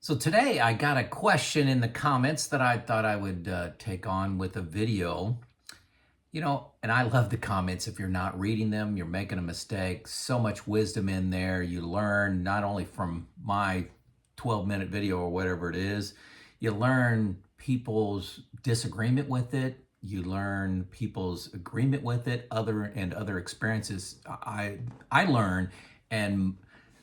So today I got a question in the comments that I thought I would take on with a video. And I love the comments. If you're not reading them, you're making a mistake. So much wisdom in there. You learn not only from my 12-minute video or whatever it is, you learn people's disagreement with it. You learn people's agreement with it, other experiences I learn, and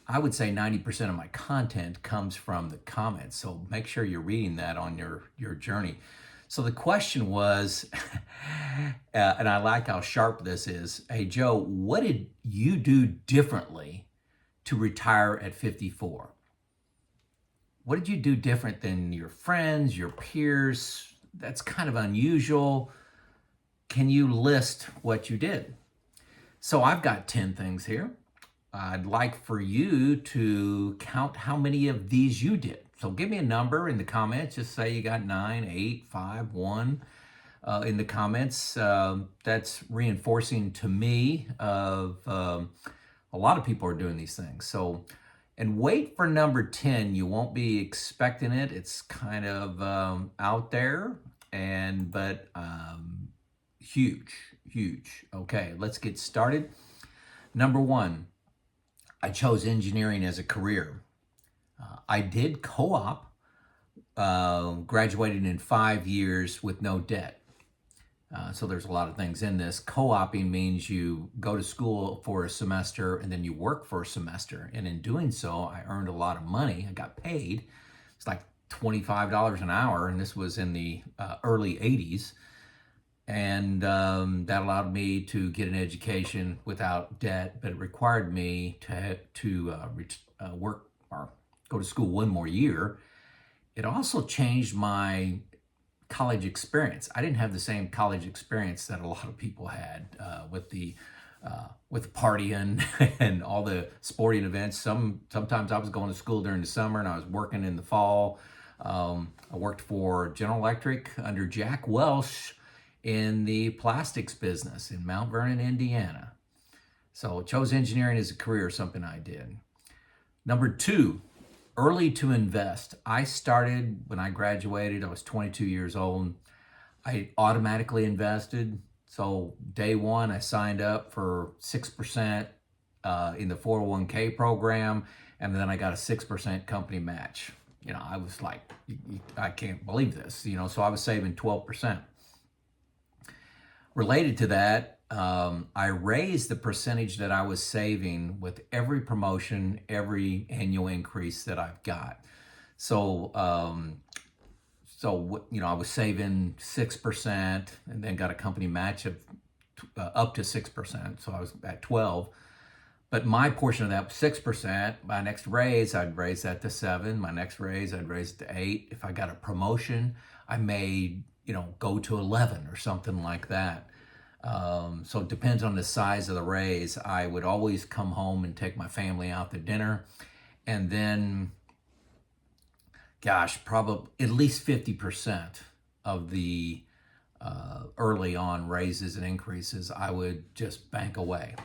I would say 90% of my content comes from the comments. So make sure you're reading that on your journey. So the question was, and I like how sharp this is. Hey, Joe, what did you do differently to retire at 54? What did you do different than your friends, your peers? That's kind of unusual. Can you list what you did? So I've got 10 things here. I'd like for you to count how many of these you did. So give me a number in the comments. Just say you got 9, 8, 5, 1 in the comments. That's reinforcing to me of a lot of people are doing these things. So, and wait for number 10. You won't be expecting it. It's kind of out there, but huge, huge. Okay, let's get started. Number 1. I chose engineering as a career. I did co-op, graduated in 5 years with no debt. So there's a lot of things in this. Co-oping means you go to school for a semester and then you work for a semester. And in doing so, I earned a lot of money. I got paid. It's like $25 an hour, and this was in the early 80s. And that allowed me to get an education without debt, but it required me to work or go to school one more year. It also changed my college experience. I didn't have the same college experience that a lot of people had with the partying and all the sporting events. Sometimes I was going to school during the summer and I was working in the fall. I worked for General Electric under Jack Welch in the plastics business in Mount Vernon, Indiana. So I chose engineering as a career, something I did. Number 2, early to invest. I started when I graduated. I was 22 years old. I automatically invested. So day one, I signed up for 6% in the 401k program, and then I got a 6% company match. I was like, I can't believe this. So I was saving 12%. Related to that, I raised the percentage that I was saving with every promotion, every annual increase that I've got. So, I was saving 6% and then got a company match of up to 6%. So I was at 12. But my portion of that was 6%. My next raise, I'd raise that to 7. My next raise, I'd raise it to 8. If I got a promotion, I may go to 11 or something like that. So it depends on the size of the raise. I would always come home and take my family out to dinner. And then, probably at least 50% of the early on raises and increases, I would just bank away.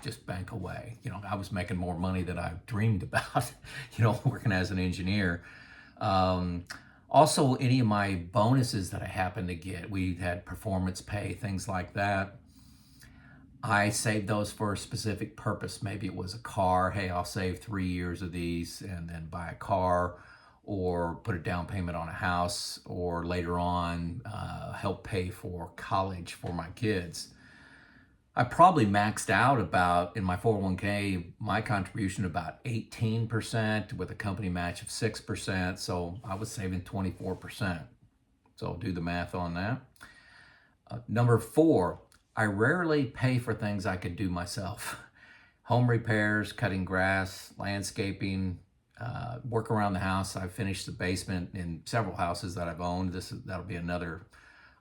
I was making more money than I dreamed about, working as an engineer. Also, any of my bonuses that I happened to get, we had performance pay, things like that. I saved those for a specific purpose. Maybe it was a car. Hey, I'll save 3 years of these and then buy a car, or put a down payment on a house, or later on help pay for college for my kids. I probably maxed out about, in my 401k, my contribution about 18% with a company match of 6%. So I was saving 24%. So do the math on that. Number 4, I rarely pay for things I could do myself. Home repairs, cutting grass, landscaping, work around the house. I've finished the basement in several houses that I've owned. That'll be another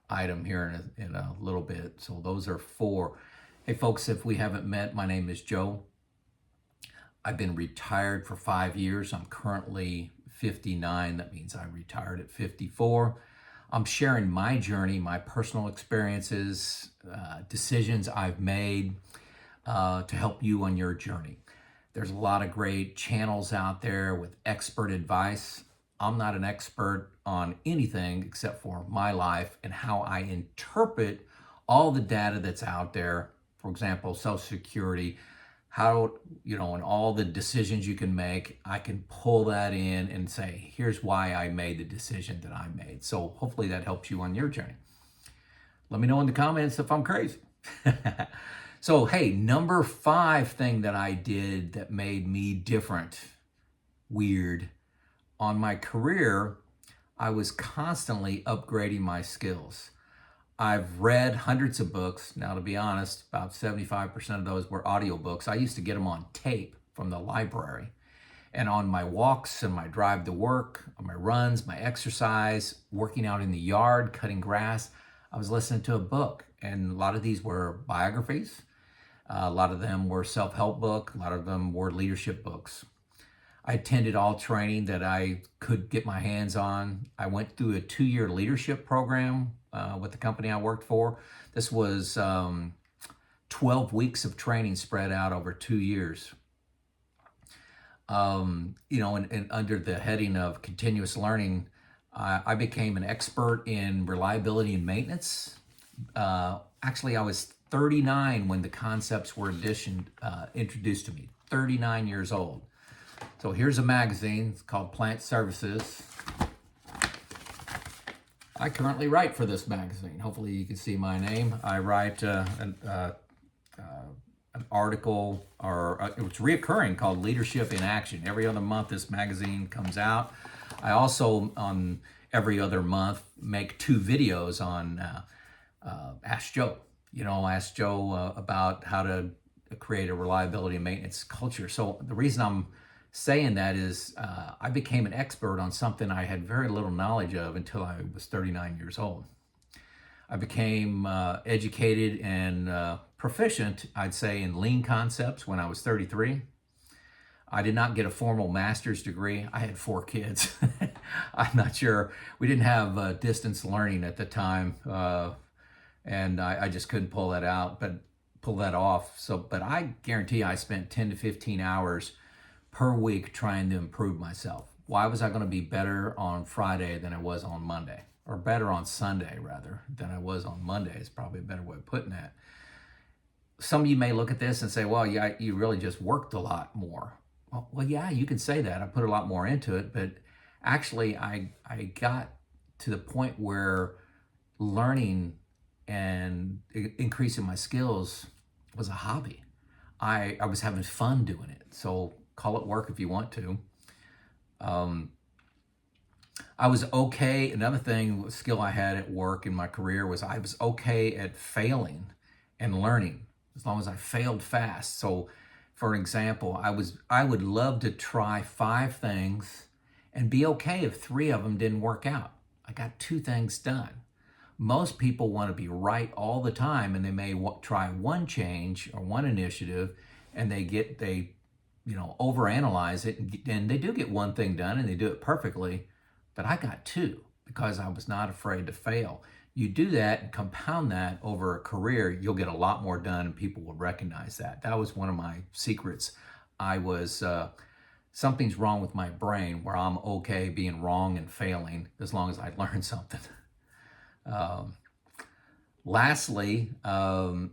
item here in a little bit. So those are 4. Hey folks, if we haven't met, my name is Joe. I've been retired for 5 years. I'm currently 59. That means I retired at 54. I'm sharing my journey, my personal experiences, decisions I've made to help you on your journey. There's a lot of great channels out there with expert advice. I'm not an expert on anything except for my life and how I interpret all the data that's out there. For example, Social Security, how, and all the decisions you can make, I can pull that in and say, here's why I made the decision that I made. So hopefully that helps you on your journey. Let me know in the comments if I'm crazy. So, hey, number 5 thing that I did that made me different, weird, on my career, I was constantly upgrading my skills. I've read hundreds of books. Now, to be honest, about 75% of those were audiobooks. I used to get them on tape from the library. And on my walks and my drive to work, on my runs, my exercise, working out in the yard, cutting grass, I was listening to a book. And a lot of these were biographies. A lot of them were self-help books. A lot of them were leadership books. I attended all training that I could get my hands on. I went through a 2-year leadership program with the company I worked for. This was 12 weeks of training spread out over 2 years. And under the heading of continuous learning, I became an expert in reliability and maintenance. Actually, I was 39 when the concepts were introduced to me, 39 years old. So here's a magazine. It's called Plant Services. I currently write for this magazine. Hopefully you can see my name. I write an article, or it's reoccurring, called Leadership in Action. Every other month this magazine comes out. I also, on every other month, make 2 videos on Ask Joe. Ask Joe about how to create a reliability and maintenance culture. So the reason I'm saying that is I became an expert on something I had very little knowledge of until I was 39 years old. I became educated and proficient, I'd say, in lean concepts when I was 33. I did not get a formal master's degree. I had 4 kids. I'm not sure. We didn't have distance learning at the time, and I just couldn't pull that off. But I guarantee I spent 10 to 15 hours per week trying to improve myself. Why was I going to be better on Friday than I was on Monday? Or better on Sunday, rather, than I was on Monday is probably a better way of putting that. Some of you may look at this and say, well, yeah, you really just worked a lot more. Well, yeah, you can say that. I put a lot more into it, but actually I got to the point where learning and increasing my skills was a hobby. I was having fun doing it. So call it work if you want to. I was okay. Another thing, skill I had at work in my career was I was okay at failing and learning as long as I failed fast. So for example, I would love to try 5 things and be okay if 3 of them didn't work out. I got 2 things done. Most people want to be right all the time, and they may try one change or one initiative, and they overanalyze it, and they do get one thing done, and they do it perfectly. But I got 2 because I was not afraid to fail. You do that and compound that over a career, you'll get a lot more done, and people will recognize that. That was one of my secrets. Something's wrong with my brain where I'm okay being wrong and failing as long as I learn something. Lastly, and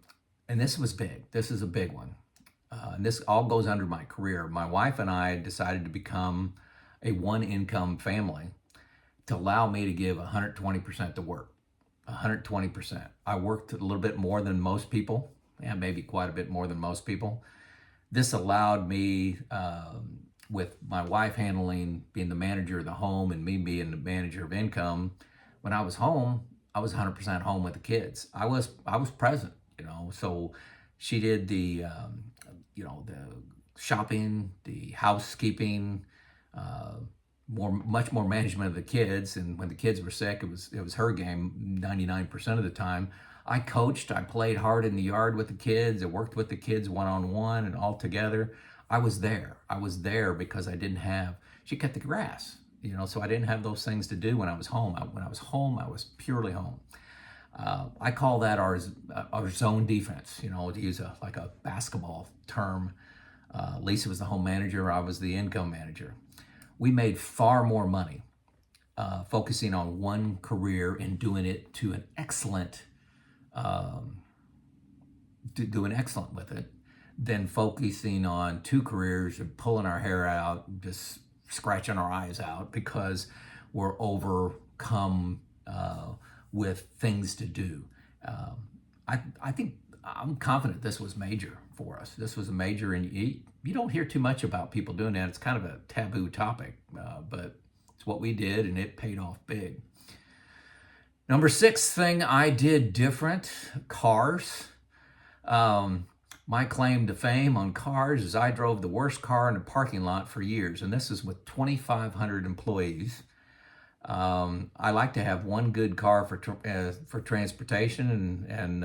this was big. This is a big one. And this all goes under my career. My wife and I decided to become a 1-income family to allow me to give 120% to work. 120%. I worked a little bit more than most people, and maybe quite a bit more than most people. This allowed me, with my wife being the manager of the home and me being the manager of income, when I was home, I was 100% home with the kids. I was present, so she did the shopping, the housekeeping, much more management of the kids. And when the kids were sick, it was her game 99% of the time. I coached, I played hard in the yard with the kids, I worked with the kids one-on-one and all together. I was there because she cut the grass, so I didn't have those things to do when I was home. When I was home, I was purely home. I call that our zone defense, to use a basketball term. Lisa was the home manager, I was the income manager. We made far more money focusing on one career and doing it to an excellent, doing excellent with it, than focusing on two careers and pulling our hair out, just scratching our eyes out because we're overcome with things to do. I think I'm confident this was major for us. This was a major, and you don't hear too much about people doing that. It's kind of a taboo topic, but it's what we did, and it paid off big. Number 6 thing I did different, cars. My claim to fame on cars is I drove the worst car in the parking lot for years, and this is with 2,500 employees. I like to have one good car for transportation, and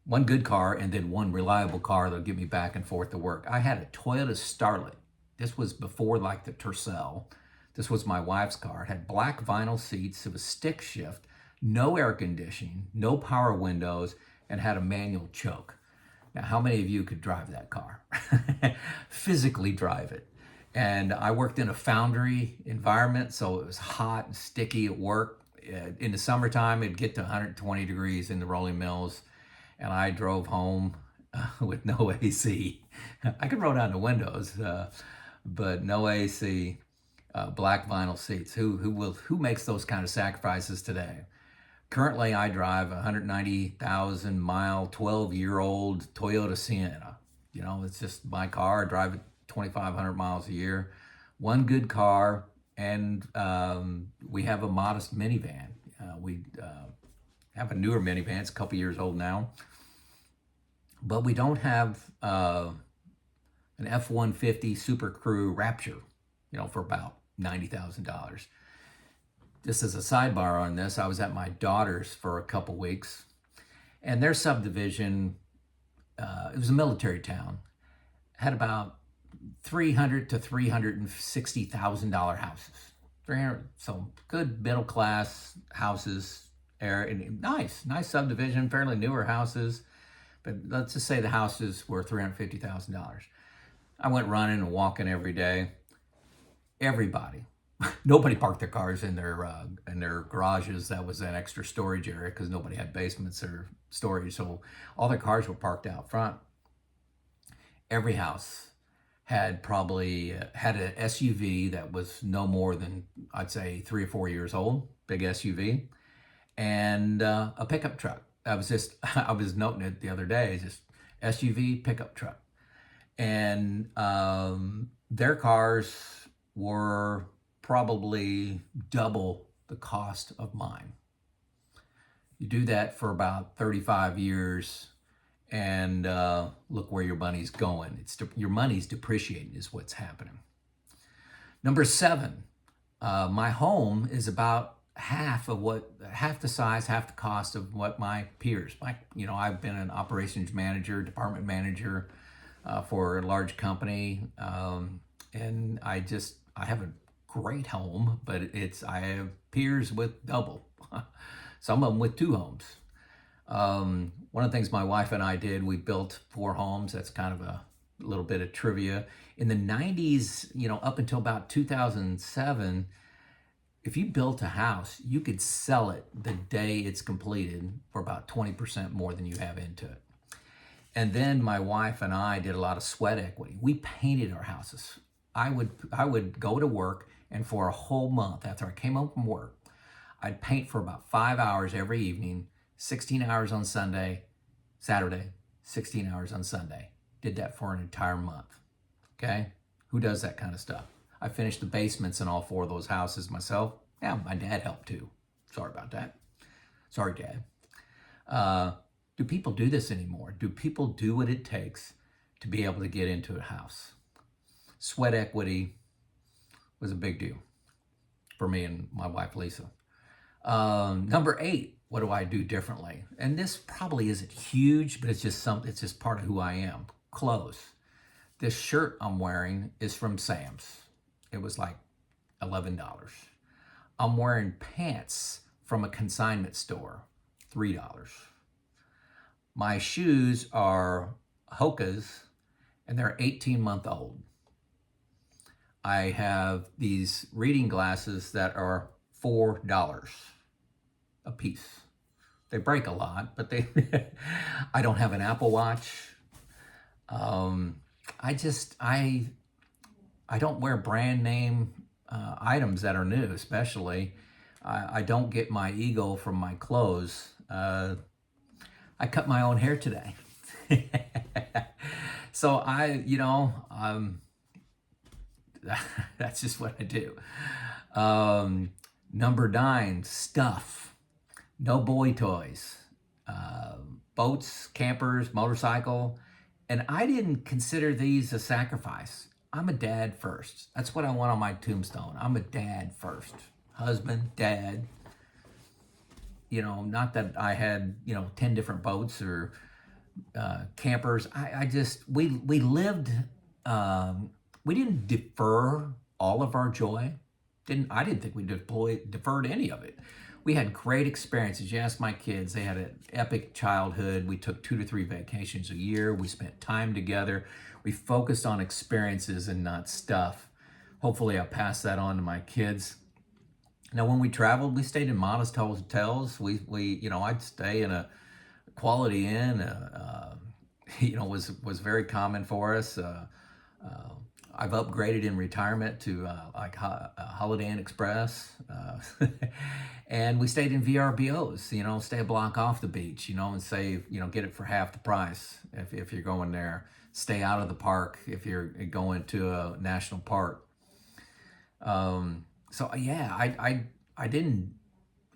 one good car, and then one reliable car that'll get me back and forth to work. I had a Toyota Starlet. This was before like the Tercel. This was my wife's car. It had black vinyl seats. It was stick shift, no air conditioning, no power windows, and had a manual choke. Now, how many of you could drive that car? Physically drive it. And I worked in a foundry environment, so it was hot and sticky at work. In the summertime, it'd get to 120 degrees in the rolling mills, and I drove home with no AC. I could roll down the windows, but no AC, black vinyl seats. Who makes those kind of sacrifices today? Currently, I drive a 190,000 mile, 12-year-old Toyota Sienna. You know, it's just my car. I drive it 2,500 miles a year. One good car, and we have a modest minivan. We have a newer minivan. It's a couple years old now. But we don't have an F-150 Super Crew Rapture, for about $90,000. Just as a sidebar on this, I was at my daughter's for a couple weeks, and their subdivision, it was a military town, had about $300,000 to $360,000 houses. 300, so good middle class houses, nice subdivision, fairly newer houses, but let's just say the houses were $350,000. I went running and walking every day. Everybody. Nobody parked their cars in their garages. That was an extra storage area because nobody had basements or storage. So all their cars were parked out front. Every house had an SUV that was no more than, I'd say, 3 or 4 years old, big SUV, and a pickup truck. I was noting it the other day, just SUV, pickup truck. And their cars were probably double the cost of mine. You do that for about 35 years, and look where your money's going. Your money's depreciating is what's happening. Number 7, my home is about half the size, half the cost of what my peers. I've been an operations manager, department manager for a large company, and I have a great home, but I have peers with double, some of them with 2 homes. One of the things my wife and I did, we built 4 homes. That's kind of a little bit of trivia. In the 90s, up until about 2007, if you built a house, you could sell it the day it's completed for about 20% more than you have into it. And then my wife and I did a lot of sweat equity. We painted our houses. I would go to work, and for a whole month after I came home from work, I'd paint for about 5 hours every evening, 16 hours on Saturday, 16 hours on Sunday. Did that for an entire month. Okay? Who does that kind of stuff? I finished the basements in all 4 of those houses myself. Yeah, my dad helped too. Sorry about that. Sorry, Dad. Do people do this anymore? Do people do what it takes to be able to get into a house? Sweat equity was a big deal for me and my wife, Lisa. Number 8, what do I do differently? And this probably isn't huge, but it's just part of who I am. Clothes. This shirt I'm wearing is from Sam's. It was like $11. I'm wearing pants from a consignment store, $3. My shoes are Hoka's, and they're 18-month-old. I have these reading glasses that are $4 a piece. They break a lot, but they, I don't have an Apple Watch. Um, I don't wear brand name items that are new, especially. I don't get my ego from my clothes. I cut my own hair today. So that's just what I do. Number 9, stuff. No boy toys. Boats, campers, motorcycle. And I didn't consider these a sacrifice. I'm a dad first. That's what I want on my tombstone. I'm a dad first. Husband, dad. Not that I had, 10 different boats or campers. We lived, we didn't defer all of our joy. I didn't think we deferred any of it. We had great experiences. You ask my kids, they had an epic childhood. We took 2 to 3 vacations a year. We spent time together. We focused on experiences and not stuff. Hopefully I'll pass that on to my kids. Now, when we traveled, we stayed in modest hotels. I'd stay in a Quality Inn. Was very common for us. I've upgraded in retirement to Holiday Inn Express, and we stayed in VRBOs. Stay a block off the beach. And save. Get it for half the price if you're going there. Stay out of the park if you're going to a national park. So yeah, I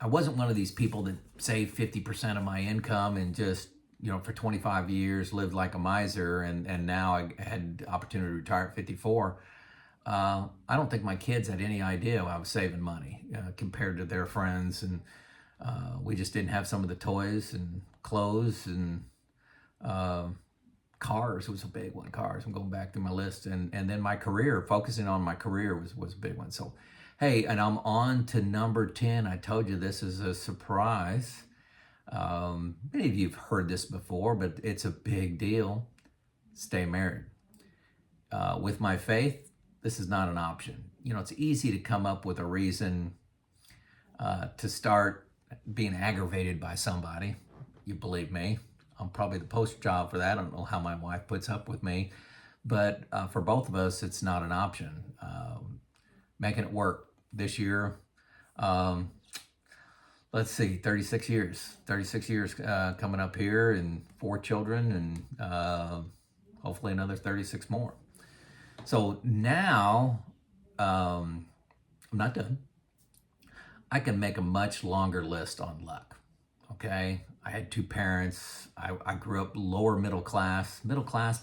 wasn't one of these people that saved 50% of my income and just, for 25 years lived like a miser, and now I had the opportunity to retire at 54. I don't think my kids had any idea I was saving money compared to their friends, and we just didn't have some of the toys and clothes, and cars was a big one. Cars, I'm going back through my list, and then my career, focusing on my career was a big one. So hey, and I'm on to number 10. I told you this is a surprise. Many of you have heard this before, but it's a big deal. Stay married. With my faith, this is not an option. It's easy to come up with a reason to start being aggravated by somebody. You believe me. I'm probably the poster child for that. I don't know how my wife puts up with me. But for both of us, it's not an option. Making it work this year. Let's see, 36 years. 36 years coming up here, and 4 children, and hopefully another 36 more. So now, I'm not done. I can make a much longer list on luck, okay? I had 2 parents. I grew up lower middle class, but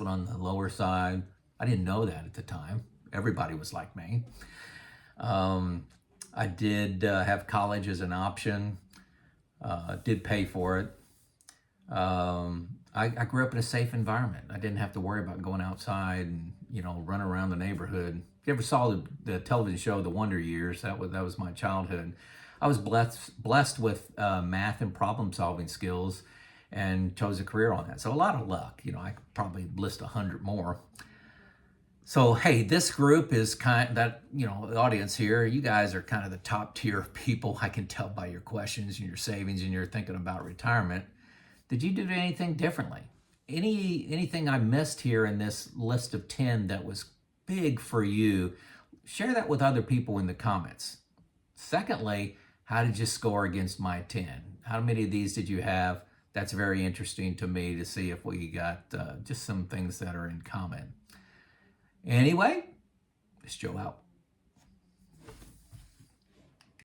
on the lower side. I didn't know that at the time. Everybody was like me. I did have college as an option, did pay for it. I grew up in a safe environment. I didn't have to worry about going outside and, run around the neighborhood. If you ever saw the television show, The Wonder Years, that was my childhood. I was blessed with math and problem solving skills, and chose a career on that. So a lot of luck. I could probably list 100 more. So, hey, this group is the audience here, you guys are kind of the top tier of people. I can tell by your questions and your savings and you're thinking about retirement. Did you do anything differently? Anything I missed here in this list of 10 that was big for you? Share that with other people in the comments. Secondly, how did you score against my 10? How many of these did you have? That's very interesting to me to see if we got just some things that are in common. Anyway, it's Joe out.